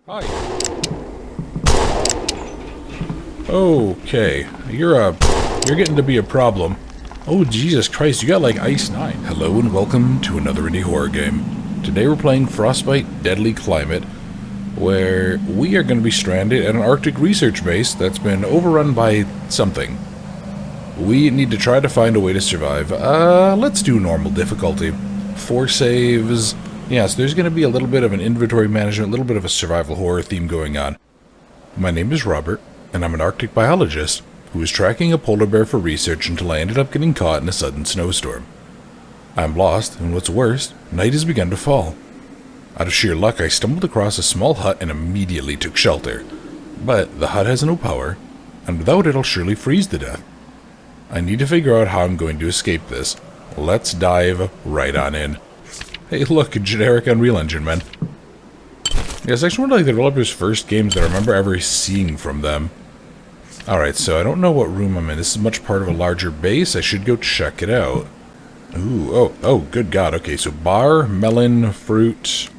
Hi. Okay, you're getting to be a problem. Oh, Jesus Christ, you got like Ice 9. Hello and welcome to another indie horror game. Today we're playing Frostbite Deadly Climate, where we are going to be stranded at an Arctic research base that's been overrun by something. We need to try to find a way to survive. Let's do normal difficulty. 4 saves. Yeah, so there's going to be a little bit of an inventory management, a little bit of a survival horror theme going on. My name is Robert, and I'm an Arctic biologist who was tracking a polar bear for research until I ended up getting caught in a sudden snowstorm. I'm lost, and what's worse, night has begun to fall. Out of sheer luck, I stumbled across a small hut and immediately took shelter. But the hut has no power, and without it I'll surely freeze to death. I need to figure out how I'm going to escape this. Let's dive right on in. Hey, look, a generic Unreal Engine, man. Yeah, it's actually one of like, the developers' first games that I remember ever seeing from them. Alright, so I don't know what room I'm in. This is much part of a larger base. I should go check it out. Ooh, oh, good God. Okay, so bar, melon, fruit,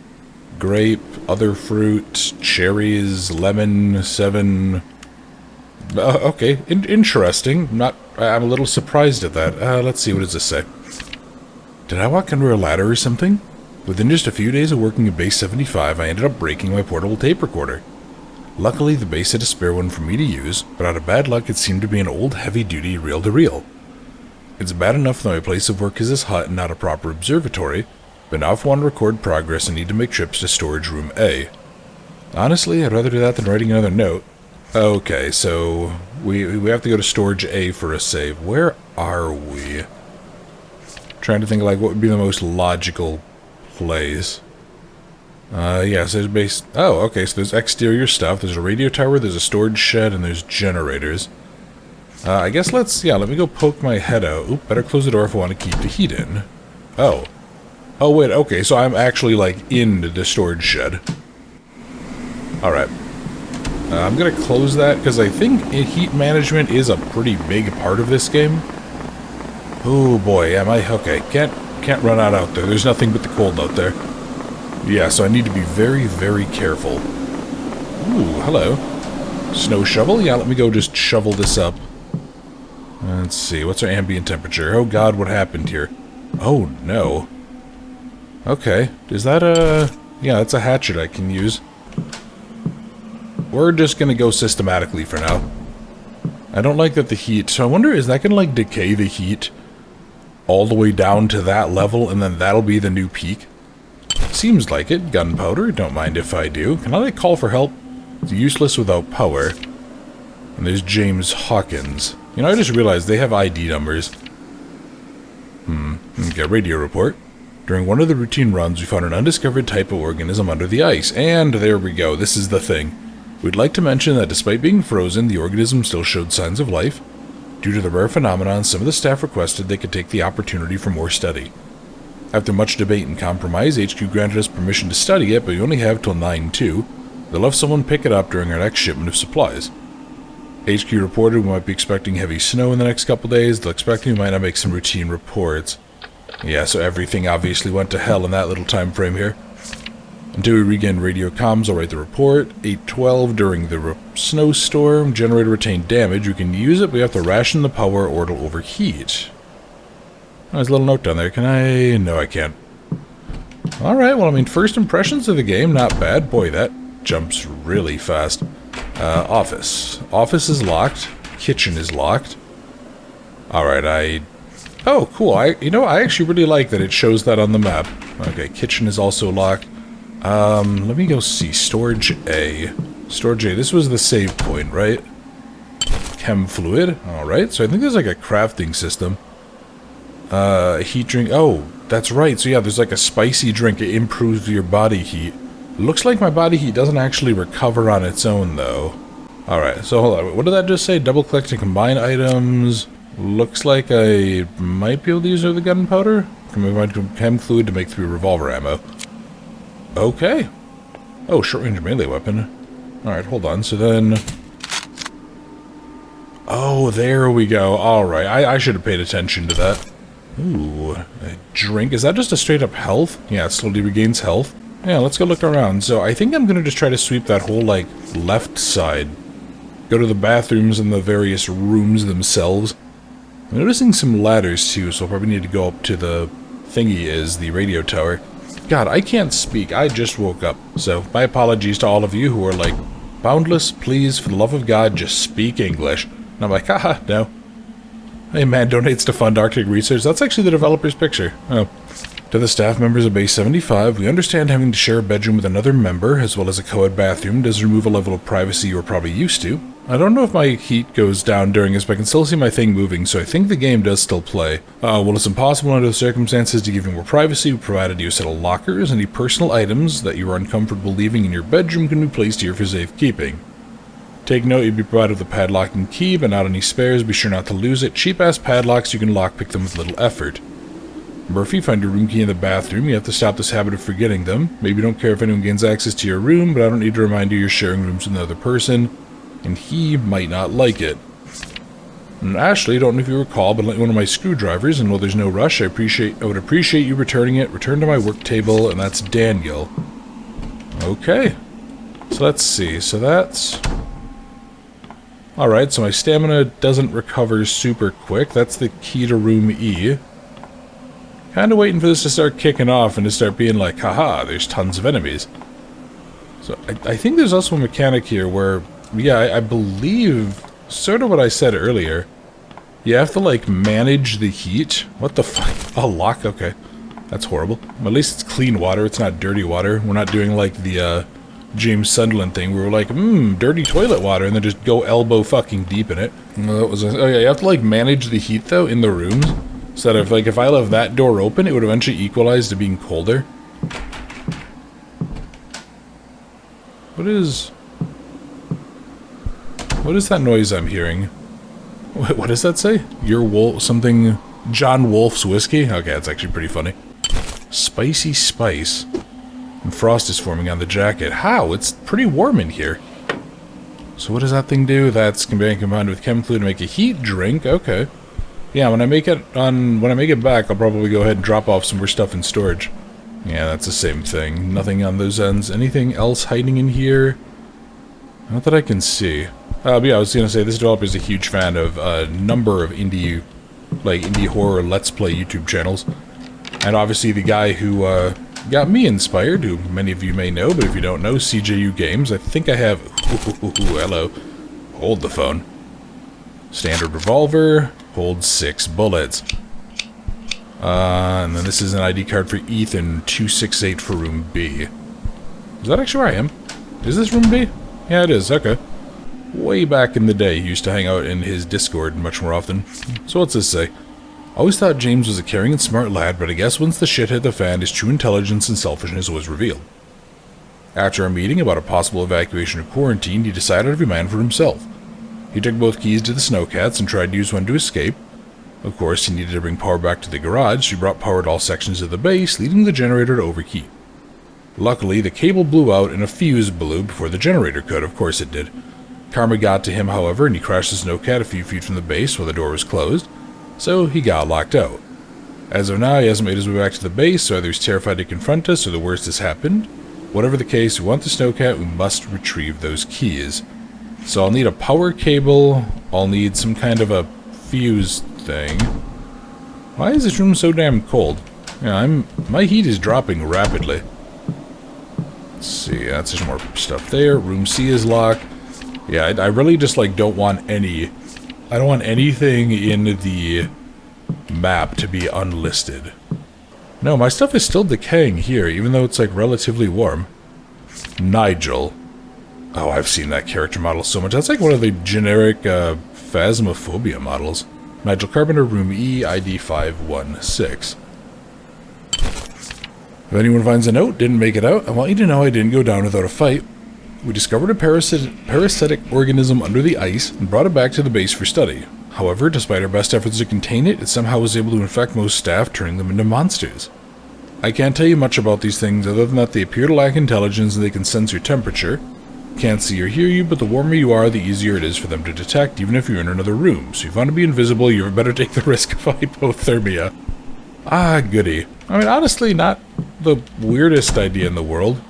grape, other fruit, cherries, lemon, 7... okay, interesting. I'm a little surprised at that. Let's see, what does this say? Did I walk under a ladder or something? Within just a few days of working at Base 75, I ended up breaking my portable tape recorder. Luckily, the base had a spare one for me to use, but out of bad luck, it seemed to be an old heavy-duty reel-to-reel. It's bad enough that my place of work is this hut and not a proper observatory, but now if I want to record progress, I need to make trips to Storage Room A. Honestly, I'd rather do that than writing another note. Okay, so we have to go to Storage A for a save. Where are we? Trying to think like what would be the most logical place. Yeah, so there's base... Oh, okay, so there's exterior stuff. There's a radio tower, there's a storage shed, and there's generators. I guess let me go poke my head out. Oop, better close the door if I want to keep the heat in. Oh. Oh, wait, okay, so I'm actually, like, in the storage shed. Alright. I'm gonna close that, because I think heat management is a pretty big part of this game. Oh boy, am I... Okay, can't run out there. There's nothing but the cold out there. Yeah, so I need to be very, very careful. Ooh, hello. Snow shovel? Yeah, let me go just shovel this up. Let's see, what's our ambient temperature? Oh god, what happened here? Oh no. Okay, is that a... Yeah, that's a hatchet I can use. We're just gonna go systematically for now. I don't like that the heat... So I wonder, is that gonna, like, decay the heat all the way down to that level, and then that'll be the new peak? Seems like it. Gunpowder, don't mind if I do. Can I, like, call for help? It's useless without power. And there's James Hawkins. You know, I just realized they have ID numbers. Okay, radio report. During one of the routine runs, we found an undiscovered type of organism under the ice. And there we go, this is the thing. We'd like to mention that despite being frozen, the organism still showed signs of life. Due to the rare phenomenon, some of the staff requested they could take the opportunity for more study. After much debate and compromise, HQ granted us permission to study it, but we only have till 9/2. They'll have someone pick it up during our next shipment of supplies. HQ reported we might be expecting heavy snow in the next couple days. They'll expect we might not make some routine reports. Yeah, so everything obviously went to hell in that little time frame here. Until we regain radio comms, I'll write the report. 8:12 during the snowstorm. Generator retained damage. We can use it, but we have to ration the power or it'll overheat. Oh, there's a little note down there. Can I... No, I can't. Alright, well, I mean, first impressions of the game, not bad. Boy, that jumps really fast. Office. Office is locked. Kitchen is locked. Alright, Oh, cool. I actually really like that it shows that on the map. Okay, kitchen is also locked. Let me go see. Storage A. Storage A. This was the save point, right? Chem fluid. Alright, so I think there's like a crafting system. Heat drink. Oh, that's right. So yeah, there's like a spicy drink. It improves your body heat. Looks like my body heat doesn't actually recover on its own, though. Alright, so hold on. What did that just say? Double click to combine items. Looks like I might be able to use the gunpowder. Combine chem fluid to make 3 revolver ammo. Okay. Oh, short-range melee weapon. Alright, hold on. So then... Oh, there we go. Alright, I should have paid attention to that. Ooh, a drink. Is that just a straight-up health? Yeah, it slowly regains health. Yeah, let's go look around. So I think I'm gonna just try to sweep that whole, like, left side. Go to the bathrooms and the various rooms themselves. I'm noticing some ladders, too, so I'll probably need to go up to the thingy the radio tower. God, I can't speak. I just woke up. So, my apologies to all of you who are like, Boundless, please, for the love of God, just speak English. And I'm like, haha, no. Hey man, donates to fund Arctic research. That's actually the developer's picture. Oh. To the staff members of Base 75, we understand having to share a bedroom with another member, as well as a co-ed bathroom, does remove a level of privacy you are probably used to. I don't know if my heat goes down during this, but I can still see my thing moving, so I think the game does still play. Well, it's impossible under the circumstances to give you more privacy. We provided you a set of lockers. Any personal items that you are uncomfortable leaving in your bedroom can be placed here for safekeeping. Take note, you'd be provided with a padlock and key, but not any spares. Be sure not to lose it. Cheap-ass padlocks, you can lockpick them with little effort. Murphy, find your room key in the bathroom. You have to stop this habit of forgetting them. Maybe you don't care if anyone gains access to your room, but I don't need to remind you you're sharing rooms with another person, and he might not like it. And Ashley, don't know if you recall, but like one of my screwdrivers, and while there's no rush, I would appreciate you returning it. Return to my work table, and that's Daniel. Okay. So let's see. So that's... Alright, so my stamina doesn't recover super quick. That's the key to room E. Kinda waiting for this to start kicking off and to start being like, haha, there's tons of enemies. So I think there's also a mechanic here where, yeah, I believe, sort of what I said earlier, you have to, like, manage the heat. What the fuck? Oh, lock? Okay. That's horrible. Well, at least it's clean water, it's not dirty water. We're not doing, like, the, James Sunderland thing where we're like, dirty toilet water, and then just go elbow fucking deep in it. Well, that was oh yeah, you have to, like, manage the heat, though, in the rooms. So that if I left that door open, it would eventually equalize to being colder. What is that noise I'm hearing? What does that say? Your wolf, something, John Wolf's whiskey? Okay, that's actually pretty funny. Spicy spice. And frost is forming on the jacket. How? It's pretty warm in here. So what does that thing do? That's combined with chem fluid to make a heat drink. Okay. Yeah, when I make it back, I'll probably go ahead and drop off some more stuff in storage. Yeah, that's the same thing. Nothing on those ends. Anything else hiding in here? Not that I can see. But yeah, I was gonna say, this developer is a huge fan of a number of indie horror Let's Play YouTube channels. And obviously the guy who got me inspired, who many of you may know, but if you don't know, CJU Games. I think I have... hello. Hold the phone. Standard revolver. Holds 6 bullets. And then this is an ID card for Ethan, 268 for room B. Is that actually where I am? Is this room B? Yeah, it is. Okay. Way back in the day, he used to hang out in his Discord much more often. So what's this say? Always thought James was a caring and smart lad, but I guess once the shit hit the fan, his true intelligence and selfishness was revealed. After a meeting about a possible evacuation or quarantine, he decided every man for himself. He took both keys to the snowcats and tried to use one to escape. Of course, he needed to bring power back to the garage, so he brought power to all sections of the base, leading the generator to overheat. Luckily, the cable blew out and a fuse blew before the generator could. Of course it did. Karma got to him, however, and he crashed the snowcat a few feet from the base while the door was closed, so he got locked out. As of now, he hasn't made his way back to the base, so either he's terrified to confront us or the worst has happened. Whatever the case, we want the snowcat, we must retrieve those keys. So I'll need a power cable, I'll need some kind of a fuse thing. Why is this room so damn cold? Yeah, my heat is dropping rapidly. Let's see, that's just more stuff there. Room C is locked. Yeah, I really just, like, don't want anything in the map to be unlisted. No, my stuff is still decaying here, even though it's, like, relatively warm. Nigel. Oh, I've seen that character model so much. That's like one of the generic Phasmophobia models. Nigel Carpenter, room E, ID 516. If anyone finds a note, didn't make it out, I want you to know I didn't go down without a fight. We discovered a parasitic organism under the ice and brought it back to the base for study. However, despite our best efforts to contain it, it somehow was able to infect most staff, turning them into monsters. I can't tell you much about these things other than that they appear to lack intelligence and they can sense your temperature. Can't see or hear you, but the warmer you are, the easier it is for them to detect, even if you're in another room. So if you want to be invisible, you better take the risk of hypothermia. Ah, goody. I mean, honestly, not the weirdest idea in the world.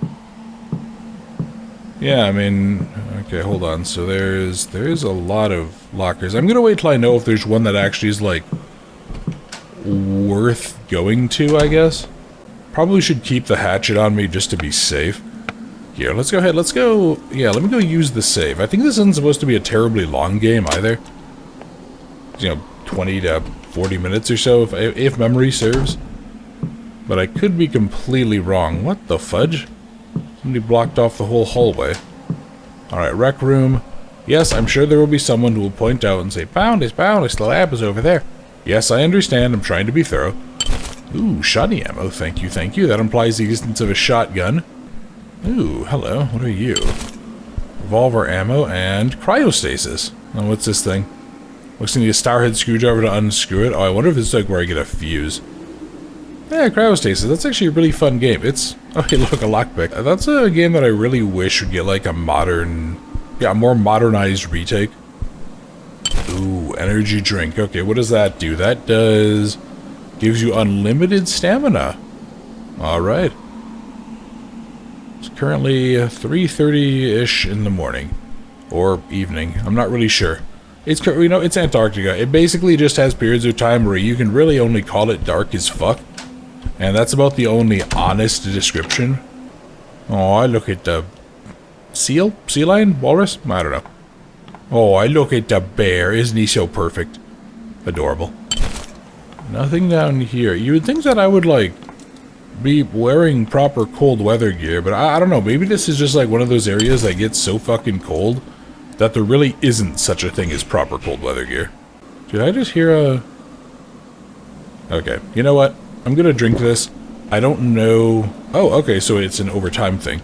Yeah, I mean, okay, hold on. So there's a lot of lockers. I'm gonna wait till I know if there's one that actually is, like, worth going to, I guess. Probably should keep the hatchet on me just to be safe. Here, let's go ahead. Let's go... Yeah, let me go use the save. I think this isn't supposed to be a terribly long game either. You know, 20 to 40 minutes or so, if memory serves. But I could be completely wrong. What the fudge? Somebody blocked off the whole hallway. Alright, rec room. Yes, I'm sure there will be someone who will point out and say, Boundless, the lab is over there. Yes, I understand. I'm trying to be thorough. Ooh, shoddy ammo. Thank you, thank you. That implies the existence of a shotgun. Ooh, hello. What are you? Revolver ammo and cryostasis. Oh, what's this thing? Looks like you need a starhead screwdriver to unscrew it. Oh, I wonder if it's like where I get a fuse. Yeah, cryostasis. That's actually a really fun game. It's... Oh, hey, look, a lockpick. That's a game that I really wish would get like a modern... Yeah, a more modernized retake. Ooh, energy drink. Okay, what does that do? That does... Gives you unlimited stamina. Alright. It's currently 3:30-ish in the morning. Or evening. I'm not really sure. It's, you know, it's Antarctica. It basically just has periods of time where you can really only call it dark as fuck. And that's about the only honest description. Oh, I look at the... Seal? Sea lion? Walrus? I don't know. Oh, I look at the bear. Isn't he so perfect? Adorable. Nothing down here. You would think that I would, like, be wearing proper cold weather gear, but I don't know. Maybe this is just, like, one of those areas that gets so fucking cold that there really isn't such a thing as proper cold weather gear. Did I just hear a... Okay, you know what? I'm gonna drink this. I don't know... Oh, okay, so it's an overtime thing.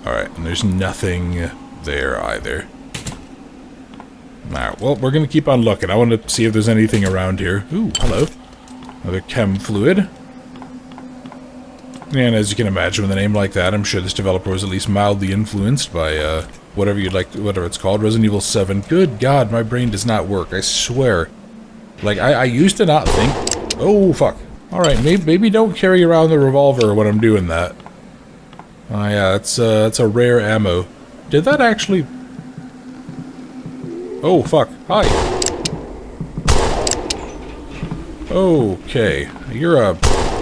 Alright, and there's nothing there either. Alright, well, we're gonna keep on looking. I want to see if there's anything around here. Ooh, hello. Another chem fluid. And as you can imagine with a name like that, I'm sure this developer was at least mildly influenced by, whatever you'd like, whatever it's called, Resident Evil 7. Good God, my brain does not work, I swear. Like, I used to not think... Oh, fuck. Alright, maybe don't carry around the revolver when I'm doing that. Oh, yeah, that's a rare ammo. Did that actually... Oh, fuck. Hi. Okay. You're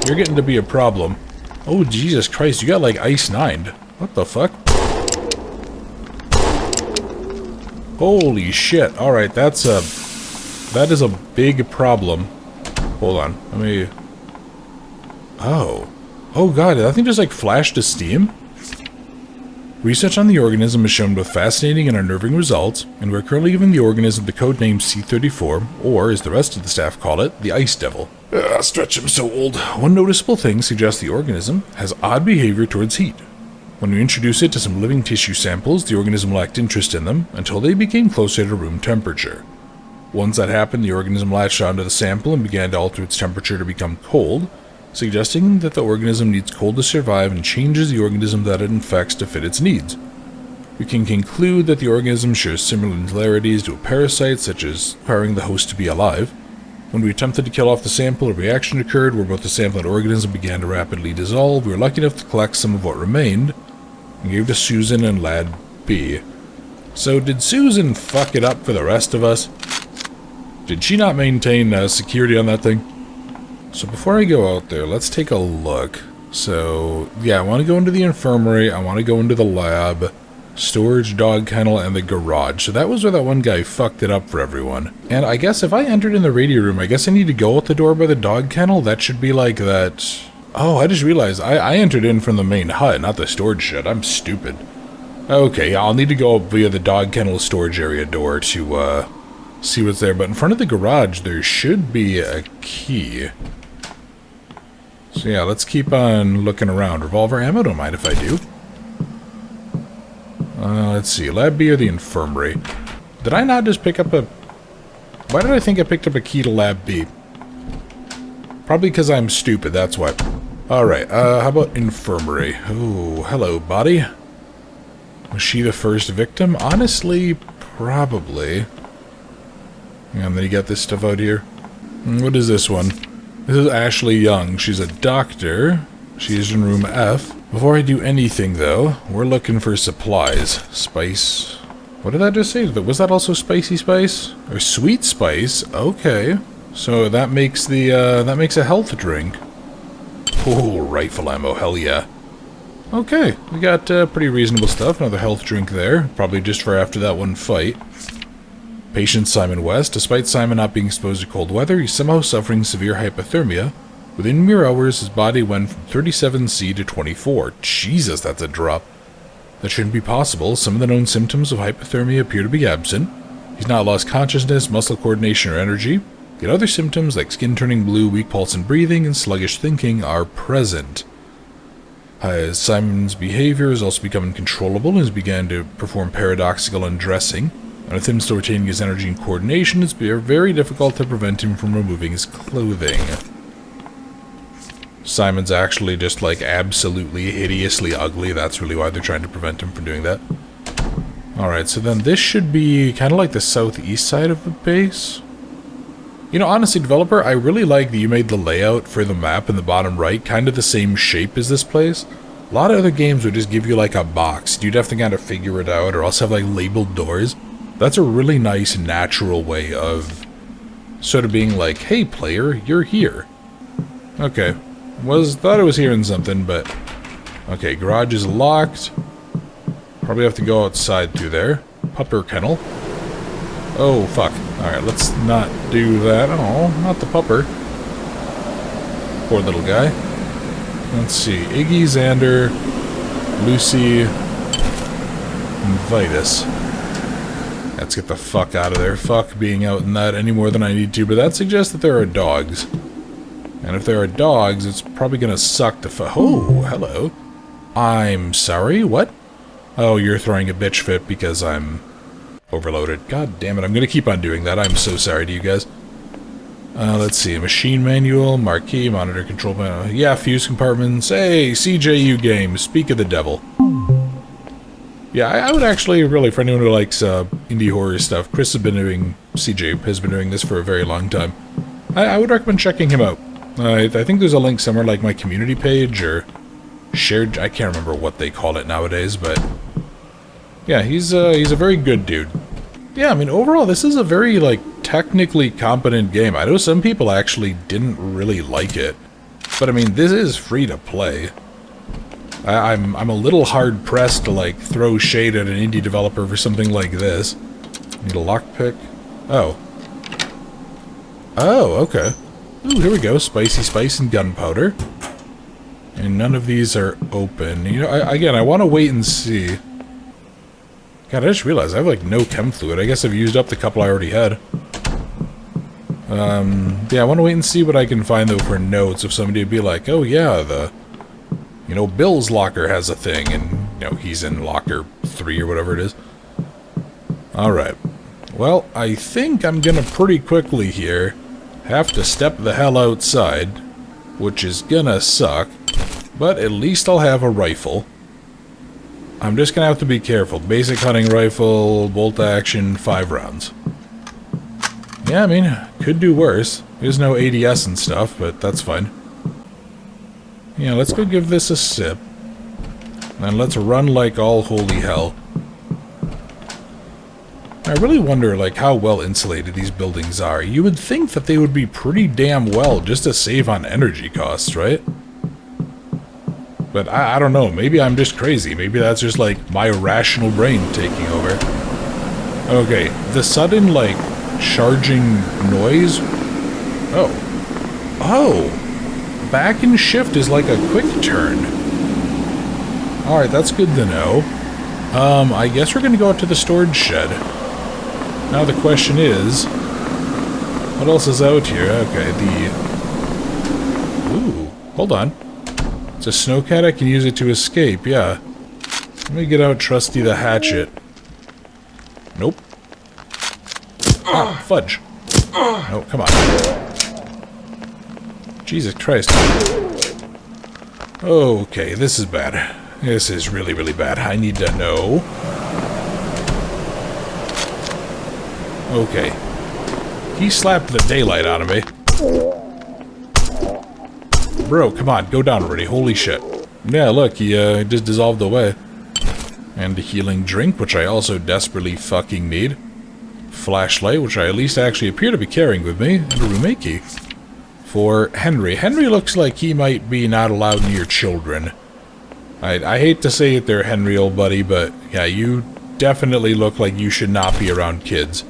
getting to be a problem. Oh, Jesus Christ, you got, like, Ice 9'd. What the fuck? Holy shit. Alright, that is a big problem. Hold on. Let me... Oh. Oh god, did that thing just, like, flash to steam? Research on the organism has shown both fascinating and unnerving results, and we're currently giving the organism the codename C-34, or, as the rest of the staff call it, the Ice Devil. Stretch, I'm so old. One noticeable thing suggests the organism has odd behavior towards heat. When we introduce it to some living tissue samples, the organism lacked interest in them until they became closer to room temperature. Once that happened, the organism latched onto the sample and began to alter its temperature to become cold, suggesting that the organism needs cold to survive and changes the organism that it infects to fit its needs. We can conclude that the organism shares similarities to a parasite, such as requiring the host to be alive. When we attempted to kill off the sample, a reaction occurred where both the sample and organism began to rapidly dissolve. We were lucky enough to collect some of what remained, and gave to Susan and Lad B. So did Susan fuck it up for the rest of us? Did she not maintain security on that thing? So before I go out there, let's take a look. So, yeah, I want to go into the infirmary, I want to go into the lab, storage, dog kennel, and the garage. So that was where that one guy fucked it up for everyone. And I guess if I entered in the radio room, I guess I need to go out the door by the dog kennel? That should be like that... Oh, I just realized I entered in from the main hut, not the storage shed. I'm stupid. Okay, I'll need to go up via the dog kennel storage area door to, see what's there. But in front of the garage, there should be a key. So yeah, let's keep on looking around. Revolver ammo, don't mind if I do. Let's see, Lab B or the infirmary? Did I not just pick up a... Why did I think I picked up a key to Lab B? Probably because I'm stupid, that's why. Alright, how about infirmary? Oh, hello, body. Was she the first victim? Honestly, probably. And then you got this stuff out here. What is this one? This is Ashley Young. She's a doctor. She's in room F. Before I do anything, though, we're looking for supplies. Spice. What did I just say? Was that also spicy spice? Or sweet spice? Okay. So that makes that makes a health drink. Oh, rifle ammo. Hell yeah. Okay, we got pretty reasonable stuff. Another health drink there. Probably just for after that one fight. Patient Simon West. Despite Simon not being exposed to cold weather, he's somehow suffering severe hypothermia. Within mere hours, his body went from 37°C to 24. Jesus, that's a drop. That shouldn't be possible. Some of the known symptoms of hypothermia appear to be absent. He's not lost consciousness, muscle coordination, or energy. Yet other symptoms like skin turning blue, weak pulse and breathing, and sluggish thinking are present. Simon's behavior has also become uncontrollable and has begun to perform paradoxical undressing. And with him still retaining his energy and coordination, it's very difficult to prevent him from removing his clothing. Simon's actually just, like, absolutely hideously ugly. That's really why they're trying to prevent him from doing that. Alright, so then this should be kind of like the southeast side of the base. You know, honestly, developer, I really like that you made the layout for the map in the bottom right kind of the same shape as this place. A lot of other games would just give you, like, a box. You'd have to kind of figure it out, or else have, like, labeled doors. That's a really nice, natural way of sort of being like, hey, player, you're here. Okay. Thought I was hearing something, but... Okay, garage is locked. Probably have to go outside through there. Pupper kennel. Oh, fuck. Alright, let's not do that. Oh, not the pupper. Poor little guy. Let's see. Iggy, Xander, Lucy, and Vitus. Let's get the fuck out of there. Fuck being out in that any more than I need to, but that suggests that there are dogs. And if there are dogs, it's probably gonna suck to oh, hello. I'm sorry, what? Oh, you're throwing a bitch fit because I'm overloaded. God damn it, I'm gonna keep on doing that. I'm so sorry to you guys. Let's see, machine manual, marquee, monitor control panel. Yeah, fuse compartments. Hey, CJU game, speak of the devil. Yeah, I would actually really, for anyone who likes indie horror stuff, CJ has been doing this for a very long time. I would recommend checking him out. I think there's a link somewhere, like my community page, or shared, I can't remember what they call it nowadays, but yeah, he's a very good dude. Yeah, I mean, overall, this is a very, like, technically competent game. I know some people actually didn't really like it, but I mean, this is free to play. I'm a little hard-pressed to, like, throw shade at an indie developer for something like this. Need a lockpick? Oh. Oh, okay. Ooh, here we go. Spicy spice and gunpowder. And none of these are open. You know, again, I want to wait and see. God, I just realized I have, like, no chem fluid. I guess I've used up the couple I already had. Yeah, I want to wait and see what I can find, though, for notes. If somebody would be like, oh, yeah, you know, Bill's locker has a thing, and, you know, he's in locker 3 or whatever it is. Alright. Well, I think I'm gonna pretty quickly here have to step the hell outside, which is gonna suck, but at least I'll have a rifle. I'm just gonna have to be careful. Basic hunting rifle, bolt action, 5 rounds. Yeah, I mean, could do worse. There's no ADS and stuff, but that's fine. Yeah, let's go give this a sip. And let's run like all holy hell. I really wonder, like, how well insulated these buildings are. You would think that they would be pretty damn well just to save on energy costs, right? But I don't know. Maybe I'm just crazy. Maybe that's just, like, my rational brain taking over. Okay, the sudden, like, charging noise... Oh. Oh! Back and shift is like a quick turn. Alright, that's good to know. I guess we're gonna go out to the storage shed. Now the question is... what else is out here? Okay, Ooh, hold on. It's a snowcat, I can use it to escape, yeah. Let me get out Trusty the hatchet. Nope. Ah, fudge. No, come on. Jesus Christ. Okay, this is bad. This is really, really bad. I need to know. Okay. He slapped the daylight out of me. bro, come on, go down already. Holy shit. Yeah, look, he just dissolved away. And a healing drink, which I also desperately fucking need. Flashlight, which I at least actually appear to be carrying with me. And a roommate key. For Henry. Henry looks like he might be not allowed near children. I hate to say it there, Henry, old buddy, but yeah, you definitely look like you should not be around kids.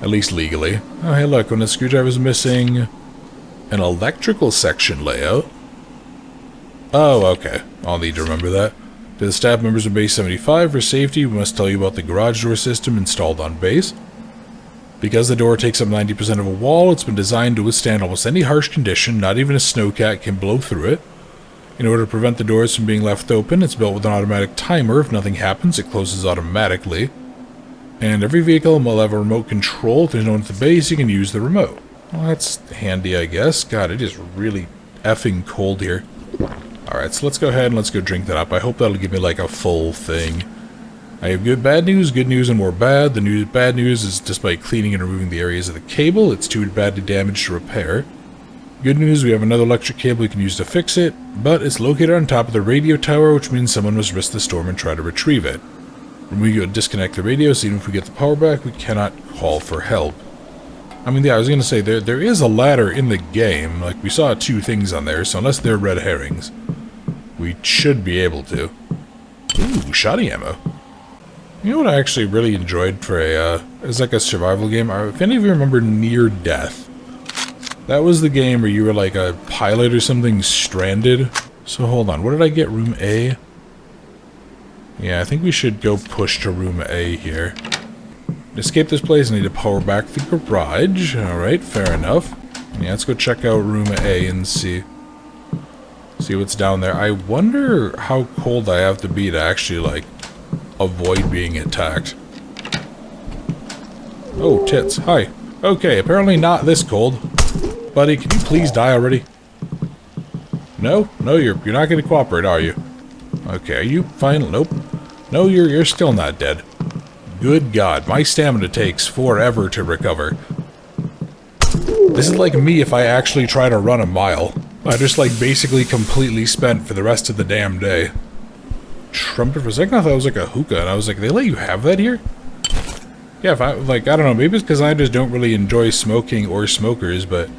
At least legally. Oh, hey, look, when the screwdriver's missing... an electrical section layout. Oh, okay. I'll need to remember that. To the staff members of Base 75, for safety, we must tell you about the garage door system installed on base. Because the door takes up 90% of a wall, it's been designed to withstand almost any harsh condition. Not even a snowcat can blow through it. In order to prevent the doors from being left open, it's built with an automatic timer. If nothing happens, it closes automatically. And every vehicle will have a remote control. If there's no one at the base, you can use the remote. Well, that's handy, I guess. God, it is really effing cold here. Alright, so let's go ahead and let's go drink that up. I hope that'll give me like a full thing. I have good news, and more bad. The bad news is despite cleaning and removing the areas of the cable, it's too badly damaged to repair. Good news, we have another electric cable we can use to fix it, but it's located on top of the radio tower, which means someone must risk the storm and try to retrieve it. When we go disconnect the radio, so even if we get the power back, we cannot call for help. I mean, yeah, I was going to say, there is a ladder in the game. Like, we saw 2 things on there, so unless they're red herrings, we should be able to. Ooh, shoddy ammo. You know what I actually really enjoyed for as like a survival game? If any of you remember Near Death, that was the game where you were like a pilot or something stranded. So hold on, what did I get? Room A? Yeah, I think we should go push to room A here. To escape this place, I need to power back the garage. Alright, fair enough. Yeah, let's go check out room A and see what's down there. I wonder how cold I have to be to actually, like, avoid being attacked. Oh, tits. Hi. Okay, apparently not this cold. Buddy, can you please die already? No? No, you're not going to cooperate, are you? Okay, are you fine? Nope. No, you're still not dead. Good God, my stamina takes forever to recover. This is like me if I actually try to run a mile. I just like basically completely spent for the rest of the damn day. Trumpet, for a second I thought it was like a hookah, and I was like, they let you have that here? Yeah, if I don't know, maybe it's because I just don't really enjoy smoking or smokers, but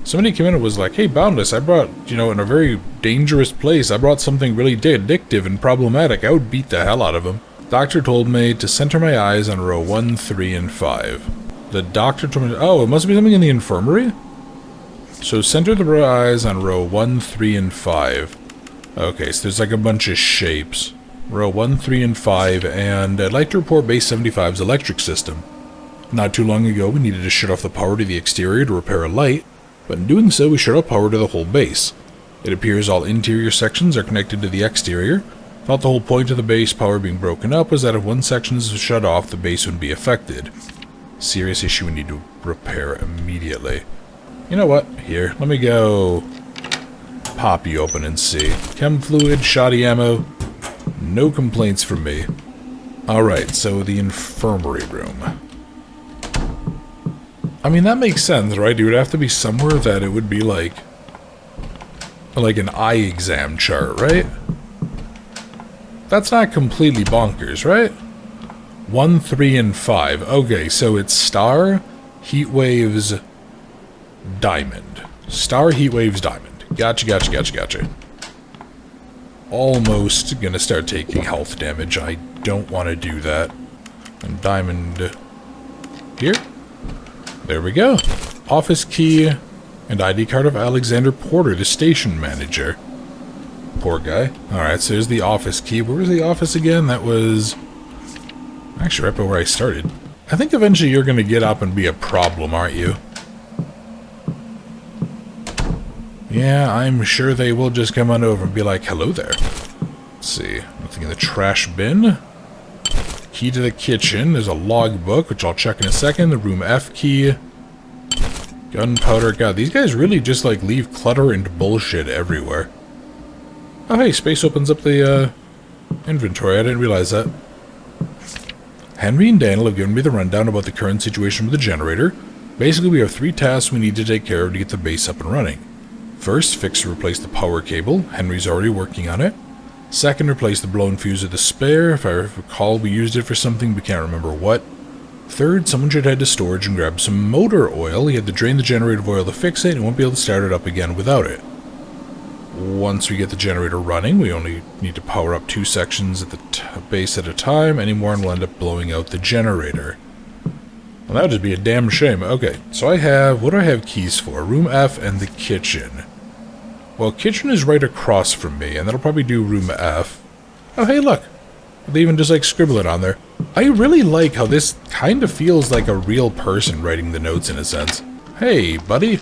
somebody came in and was like, hey, Boundless, I brought, in a very dangerous place, I brought something really addictive and problematic. I would beat the hell out of him. Doctor told me to center my eyes on row 1, 3, and 5. The doctor told me to, oh, it must be something in the infirmary? So center the eyes on row 1, 3, and 5. Okay, so there's like a bunch of shapes. Row 1, 3, and 5, and I'd like to report Base 75's electric system. Not too long ago, we needed to shut off the power to the exterior to repair a light, but in doing so, we shut off power to the whole base. It appears all interior sections are connected to the exterior. Thought the whole point of the base power being broken up was that if one section is shut off, the base would be affected. Serious issue we need to repair immediately. You know what? Here, let me go pop you open and see. Chem fluid, shoddy ammo. No complaints from me. Alright, so the infirmary room. I mean, that makes sense, right? It would have to be somewhere that it would be like an eye exam chart, right? That's not completely bonkers, right? 1, 3, and 5. Okay, so it's star, heat waves, diamond. Star, heat waves, diamond. Gotcha. Almost gonna start taking health damage. I don't want to do that. And diamond here. There we go. Office key and ID card of Alexander Porter, the station manager. Poor guy. Alright, so there's the office key. Where was the office again? That was actually right by where I started. I think eventually you're gonna get up and be a problem, aren't you? Yeah, I'm sure they will just come on over and be like, hello there. Let's see. Nothing in the trash bin. Key to the kitchen. There's a logbook, which I'll check in a second. The room F key. Gunpowder. God, these guys really just like leave clutter and bullshit everywhere. Oh hey, space opens up the inventory. I didn't realize that. Henry and Daniel have given me the rundown about the current situation with the generator. Basically, we have 3 tasks we need to take care of to get the base up and running. First, fix or replace the power cable. Henry's already working on it. Second, replace the blown fuse of the spare. If I recall, we used it for something, we can't remember what. Third, someone should head to storage and grab some motor oil. He had to drain the generator of oil to fix it, and won't be able to start it up again without it. Once we get the generator running, we only need to power up 2 sections at the base at a time. Any more and we'll end up blowing out the generator. Well, that would just be a damn shame. Okay, so I have... what do I have keys for? Room F and the kitchen. Well, kitchen is right across from me, and that'll probably do room F. Oh, hey, look. They even just, like, scribble it on there. I really like how this kind of feels like a real person writing the notes in a sense. Hey, buddy.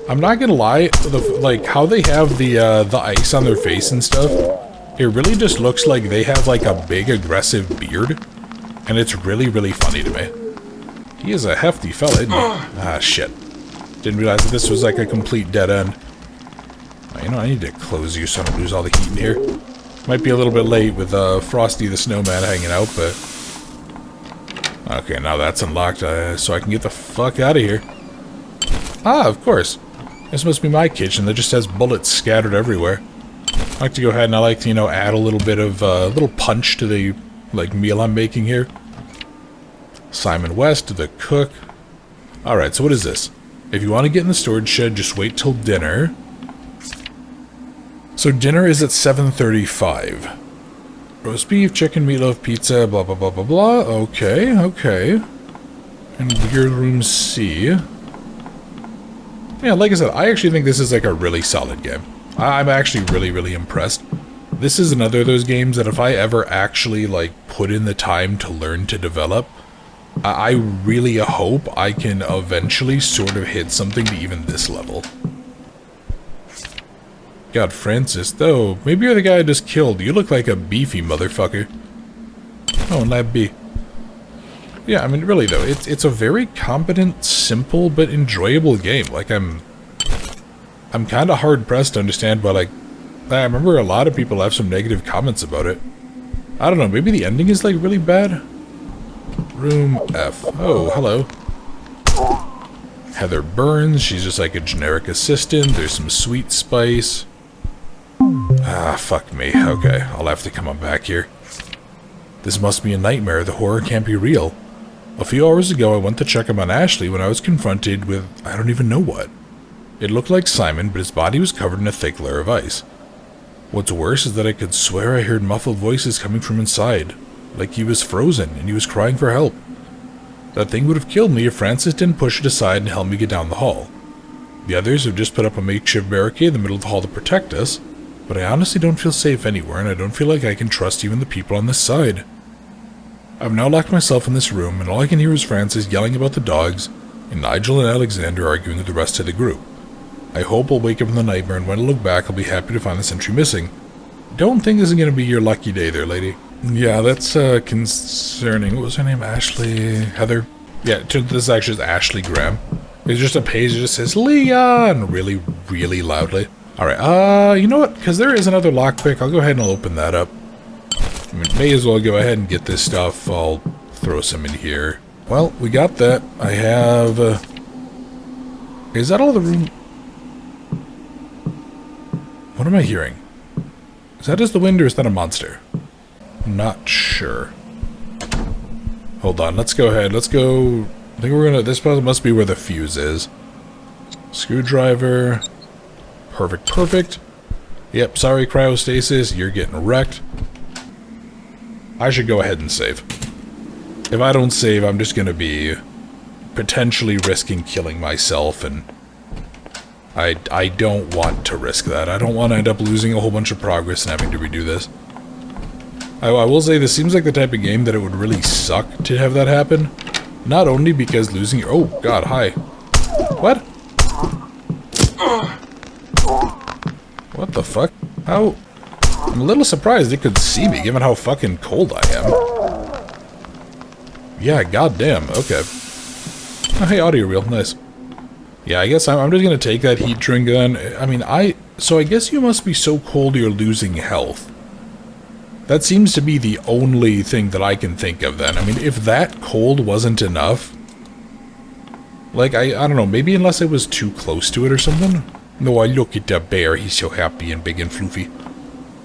I'm not gonna lie, like, how they have the ice on their face and stuff, it really just looks like they have, like, a big, aggressive beard. And it's really, really funny to me. He is a hefty fella, isn't he? Ah, shit. Didn't realize that this was, like, a complete dead end. You know, I need to close you so I don't lose all the heat in here. Might be a little bit late with Frosty the Snowman hanging out, but... okay, now that's unlocked, so I can get the fuck out of here. Ah, of course. This must be my kitchen that just has bullets scattered everywhere. I like to go ahead and I like to, you know, add a little bit of, little punch to the, like, meal I'm making here. Simon West, the cook. Alright, so what is this? If you want to get in the storage shed, just wait till dinner. So dinner is at 7:35. Roast beef, chicken, meatloaf, pizza, blah, blah, blah, blah, blah. Okay, okay. And weird room C. Yeah, like I said, I actually think this is like a really solid game. I'm actually really, really impressed. This is another of those games that if I ever actually, like, put in the time to learn to develop, I really hope I can eventually sort of hit something to even this level. God, Francis, though, maybe you're the guy I just killed. You look like a beefy motherfucker. Oh, and that be. Yeah, I mean, really, though, it's a very competent, simple, but enjoyable game. Like, I'm kind of hard-pressed to understand why, like, I remember a lot of people have some negative comments about it. I don't know, maybe the ending is, like, really bad? Room F. Oh, hello. Heather Burns, she's just like a generic assistant. There's some sweet spice. Ah, fuck me. Okay, I'll have to come on back here. This must be a nightmare. The horror can't be real. A few hours ago, I went to check up on Ashley when I was confronted with I don't even know what. It looked like Simon, but his body was covered in a thick layer of ice. What's worse is that I could swear I heard muffled voices coming from inside, like he was frozen and he was crying for help. That thing would have killed me if Francis didn't push it aside and help me get down the hall. The others have just put up a makeshift barricade in the middle of the hall to protect us, but I honestly don't feel safe anywhere, and I don't feel like I can trust even the people on this side. I've now locked myself in this room, and all I can hear is Francis yelling about the dogs, and Nigel and Alexander arguing with the rest of the group. I hope I'll wake up in the nightmare, and when I look back, I'll be happy to find the sentry missing. Don't think this is going to be your lucky day there, lady. Yeah, that's concerning. What was her name? Ashley... Heather? Yeah, this is actually just Ashley Graham. It's just a page that just says, Leon! Really, really loudly. Alright, you know what? Because there is another lockpick, I'll go ahead and I'll open that up. I mean, may as well go ahead and get this stuff. I'll throw some in here. Well, we got that. I have... is that all the room? What am I hearing? Is that just the wind or is that a monster? I'm not sure. Hold on, let's go ahead. Let's go... I think we're gonna... This must be where the fuse is. Screwdriver. Perfect, perfect. Yep, sorry, cryostasis. You're getting wrecked. I should go ahead and save. If I don't save, I'm just gonna be potentially risking killing myself, and I don't want to risk that. I don't want to end up losing a whole bunch of progress and having to redo this. I will say this seems like the type of game that it would really suck to have that happen. Not only because losing your... Oh, God, hi. What? What the fuck? How... I'm a little surprised it could see me, given how fucking cold I am. Yeah, goddamn. Okay. Oh, hey, audio reel. Nice. Yeah, I guess I'm just gonna take that heat train gun. I mean, So I guess you must be so cold you're losing health. That seems to be the only thing that I can think of then. I mean, if that cold wasn't enough... Like, I don't know, maybe unless I was too close to it or something? No, I look at the bear. He's so happy and big and floofy.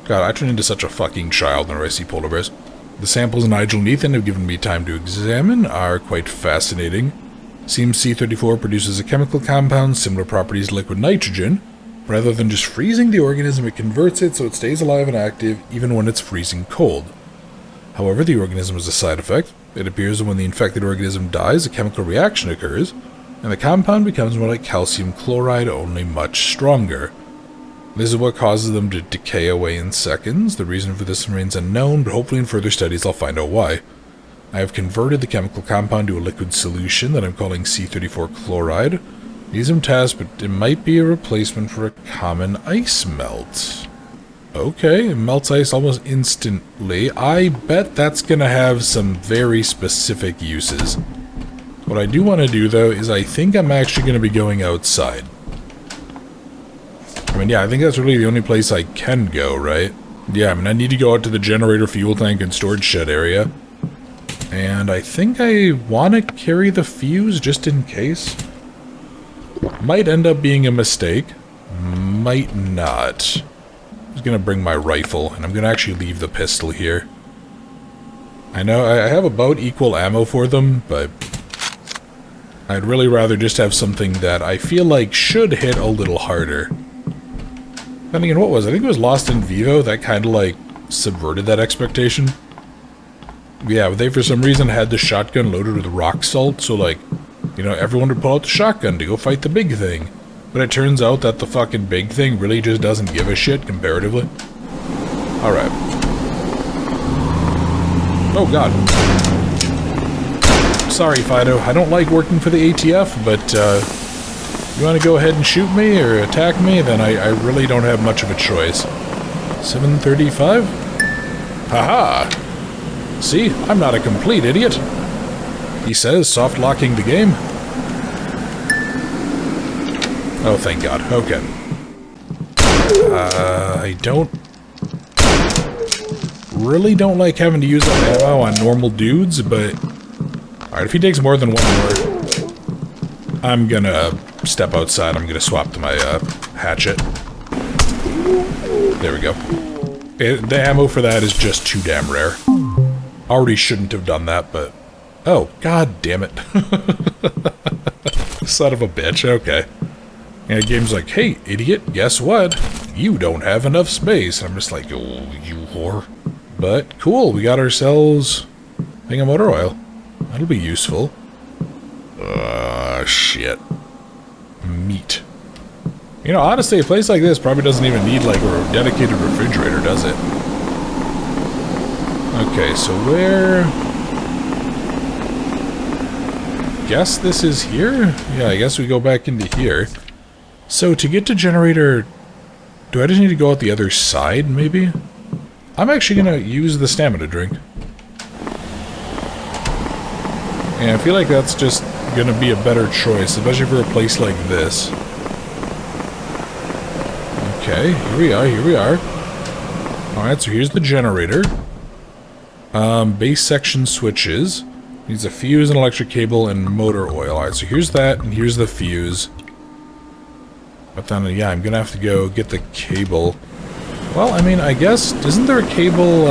God, I turn into such a fucking child whenever I see polar bears. The samples Nigel and Ethan have given me time to examine are quite fascinating. Seems C-34 produces a chemical compound similar properties to liquid nitrogen. Rather than just freezing the organism, it converts it so it stays alive and active even when it's freezing cold. However, the organism has a side effect. It appears that when the infected organism dies, a chemical reaction occurs, and the compound becomes more like calcium chloride, only much stronger. This is what causes them to decay away in seconds. The reason for this remains unknown, but hopefully in further studies I'll find out why. I have converted the chemical compound to a liquid solution that I'm calling C-34 chloride. Need some tests, but it might be a replacement for a common ice melt. Okay, it melts ice almost instantly. I bet that's gonna have some very specific uses. What I do want to do, though, is I think I'm actually going to be going outside. I mean, yeah, I think that's really the only place I can go, right? Yeah, I mean, I need to go out to the generator, fuel tank, and storage shed area. And I think I want to carry the fuse just in case. Might end up being a mistake. Might not. I'm just going to bring my rifle, and I'm going to actually leave the pistol here. I know I have about equal ammo for them, but I'd really rather just have something that I feel like should hit a little harder. Then again, what was it? I think it was Lost in Vivo that kind of like subverted that expectation. Yeah, they for some reason had the shotgun loaded with rock salt, so like, you know, everyone would pull out the shotgun to go fight the big thing. But it turns out that the fucking big thing really just doesn't give a shit comparatively. Alright. Oh god. Sorry, Fido. I don't like working for the ATF, but you want to go ahead and shoot me or attack me, then I really don't have much of a choice. 735? Haha! See, I'm not a complete idiot. He says, soft locking the game. Oh, thank God. Okay. I really don't like having to use that ammo on normal dudes, but alright, if he takes more than one more, I'm gonna step outside. I'm gonna swap to my hatchet. There we go. The ammo for that is just too damn rare. Already shouldn't have done that, but... Oh, god damn it. Son of a bitch, okay. And the game's like, hey, idiot, guess what? You don't have enough space. I'm just like, oh, you whore. But, cool, we got ourselves a thing of motor oil. That'll be useful. Shit. Meat. You know, honestly, a place like this probably doesn't even need, like, a dedicated refrigerator, does it? Okay, so where... Guess this is here? Yeah, I guess we go back into here. So, to get to generator... Do I just need to go out the other side, maybe? I'm actually gonna use the stamina drink. And I feel like that's just gonna be a better choice, especially for a place like this. Okay, here we are. Alright, so here's the generator. Base section switches. Needs a fuse, an electric cable, and motor oil. Alright, so here's that, and here's the fuse. But then, yeah, I'm gonna have to go get the cable. Well, I mean, I guess, isn't there a cable,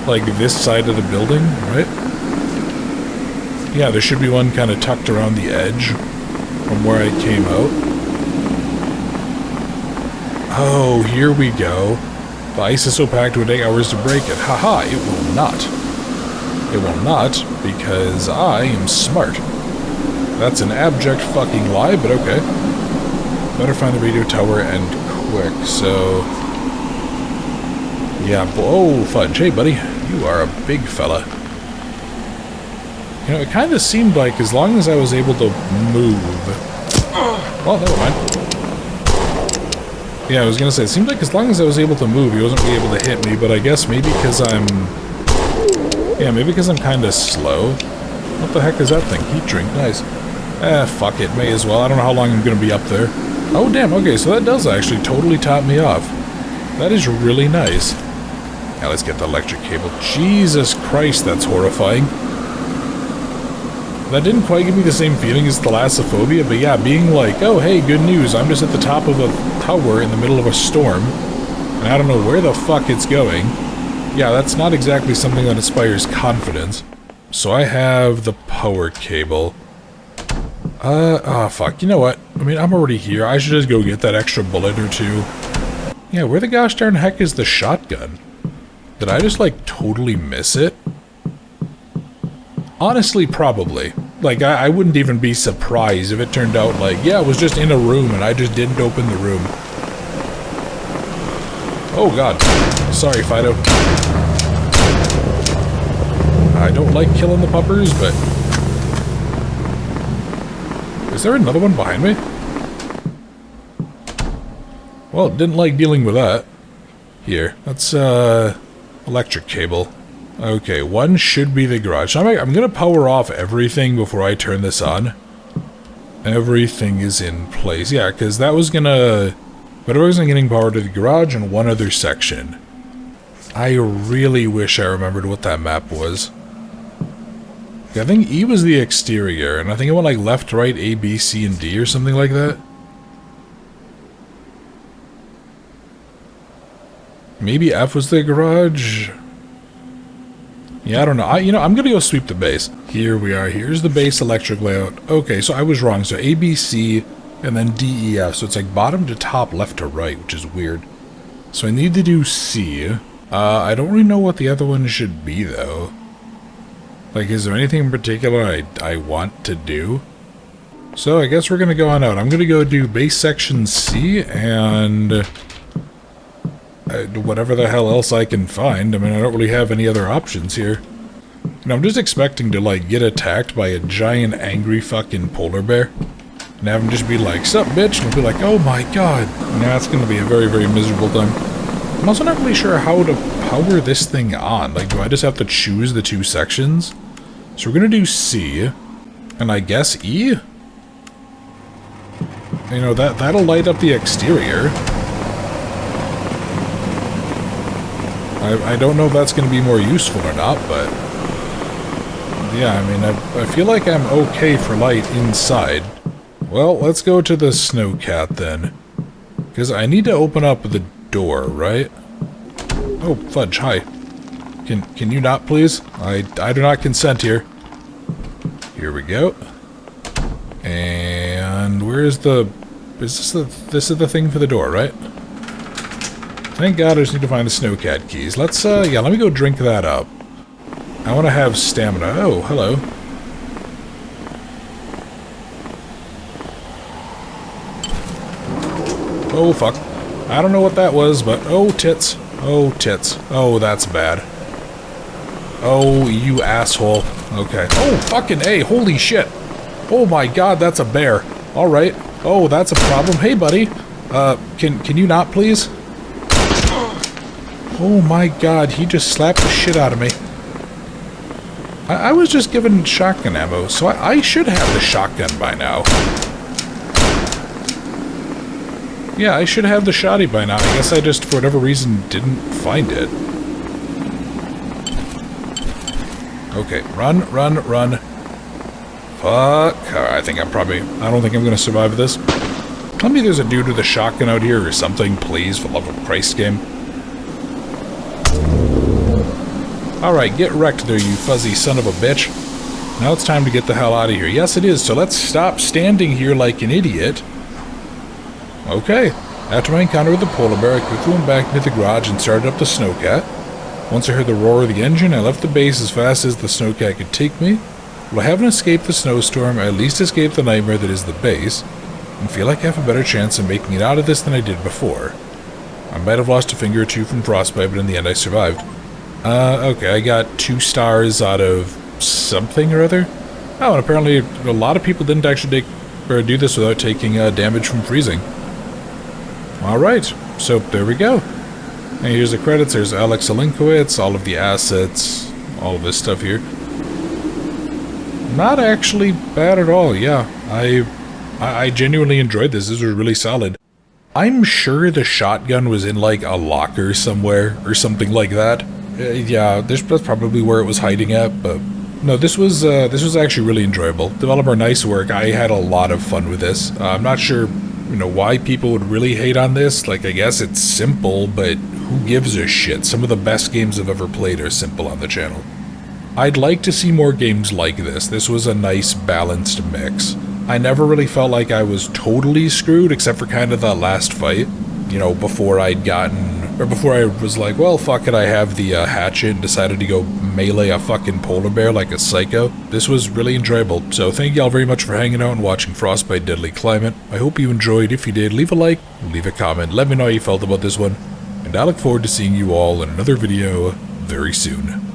like this side of the building, right? Yeah, there should be one kind of tucked around the edge from where I came out. Oh, here we go. The ice is so packed it would take hours to break it. Haha, it will not. It will not, because I am smart. That's an abject fucking lie, but okay. Better find the radio tower and quick, so... Yeah, oh, fudge. Hey, buddy, you are a big fella. You know, it kind of seemed like as long as I was able to move... Well, never mind. Yeah, I was gonna say, it seemed like as long as I was able to move, he wasn't really able to hit me, but I guess maybe because I'm... Yeah, maybe because I'm kind of slow. What the heck is that thing? Heat drink, nice. Fuck it, may as well. I don't know how long I'm gonna be up there. Oh, damn, okay, so that does actually totally top me off. That is really nice. Now let's get the electric cable. Jesus Christ, that's horrifying. That didn't quite give me the same feeling as thalassophobia, but yeah, being like, oh hey, good news, I'm just at the top of a tower in the middle of a storm, and I don't know where the fuck it's going. Yeah, that's not exactly something that inspires confidence. So I have the power cable. Fuck, you know what? I mean, I'm already here, I should just go get that extra bullet or two. Yeah, where the gosh darn heck is the shotgun? Did I just, like, totally miss it? Honestly, probably. Like, I wouldn't even be surprised if it turned out like, yeah, it was just in a room and I just didn't open the room. Oh god. Sorry, Fido. I don't like killing the puppers, but... Is there another one behind me? Well, didn't like dealing with that. Here, that's, electric cable. Okay, one should be the garage. So I'm gonna power off everything before I turn this on. Everything is in place. Yeah, because that was gonna... But I wasn't getting power to the garage and one other section. I really wish I remembered what that map was. I think E was the exterior, and I think it went like left, right, A, B, C, and D or something like that. Maybe F was the garage? Yeah, I don't know. I'm gonna go sweep the base. Here we are. Here's the base electric layout. Okay, so I was wrong. So A, B, C, and then D, E, F. So it's like bottom to top, left to right, which is weird. So I need to do C. I don't really know what the other one should be, though. Like, is there anything in particular I want to do? So I guess we're gonna go on out. I'm gonna go do base section C and... whatever the hell else I can find. I mean, I don't really have any other options here. And I'm just expecting to, like, get attacked by a giant angry fucking polar bear. And have him just be like, sup, bitch? And I'll be like, oh my god. And that's gonna be a very, very miserable time. I'm also not really sure how to power this thing on. Like, do I just have to choose the two sections? So we're gonna do C. And I guess E? You know, that'll light up the exterior. I don't know if that's going to be more useful or not, but... Yeah, I mean, I feel like I'm okay for light inside. Well, let's go to the snowcat then. Because I need to open up the door, right? Oh, fudge, hi. Can you not, please? I do not consent here. Here we go. And where's the... This is the thing for the door, right? Thank God I just need to find the snowcat keys. Let's, yeah, let me go drink that up. I want to have stamina. Oh, hello. Oh, fuck. I don't know what that was, but... Oh, tits. Oh, tits. Oh, that's bad. Oh, you asshole. Okay. Oh, fucking A. Holy shit. Oh my god, that's a bear. Alright. Oh, that's a problem. Hey, buddy. Can you not, please? Oh my god, he just slapped the shit out of me. I was just given shotgun ammo, so I should have the shotgun by now. Yeah, I should have the shotty by now. I guess I just, for whatever reason, didn't find it. Okay, run. Fuck. I think I don't think I'm gonna survive this. Tell me there's a dude with a shotgun out here or something, please, for the love of Christ, game. Alright, get wrecked there, you fuzzy son of a bitch. Now it's time to get the hell out of here. Yes, it is, so let's stop standing here like an idiot. Okay. After my encounter with the polar bear, I quickly went back into the garage and started up the snowcat. Once I heard the roar of the engine, I left the base as fast as the snowcat could take me. While I haven't escaped the snowstorm, I at least escaped the nightmare that is the base, and feel like I have a better chance of making it out of this than I did before. I might have lost a finger or two from Frostbite, but in the end I survived. Okay, I got 2 stars out of something or other. Oh, and apparently a lot of people didn't actually do this without taking damage from freezing. Alright, so there we go. And here's the credits. There's Alex Olinkalex, all of the assets, all of this stuff here. Not actually bad at all, yeah. I genuinely enjoyed this. This was really solid. I'm sure the shotgun was in like a locker somewhere or something like that. Yeah, that's probably where it was hiding at, but No, this was actually really enjoyable. Developer, nice work. I had a lot of fun with this. I'm not sure, why people would really hate on this. Like, I guess it's simple, but who gives a shit? Some of the best games I've ever played are simple on the channel. I'd like to see more games like this. This was a nice, balanced mix. I never really felt like I was totally screwed, except for kind of the last fight. Before I was like, well, fuck it, I have the hatchet and decided to go melee a fucking polar bear like a psycho. This was really enjoyable, so thank y'all very much for hanging out and watching Frostbite Deadly Climate. I hope you enjoyed. If you did, leave a like, leave a comment, let me know how you felt about this one, and I look forward to seeing you all in another video very soon.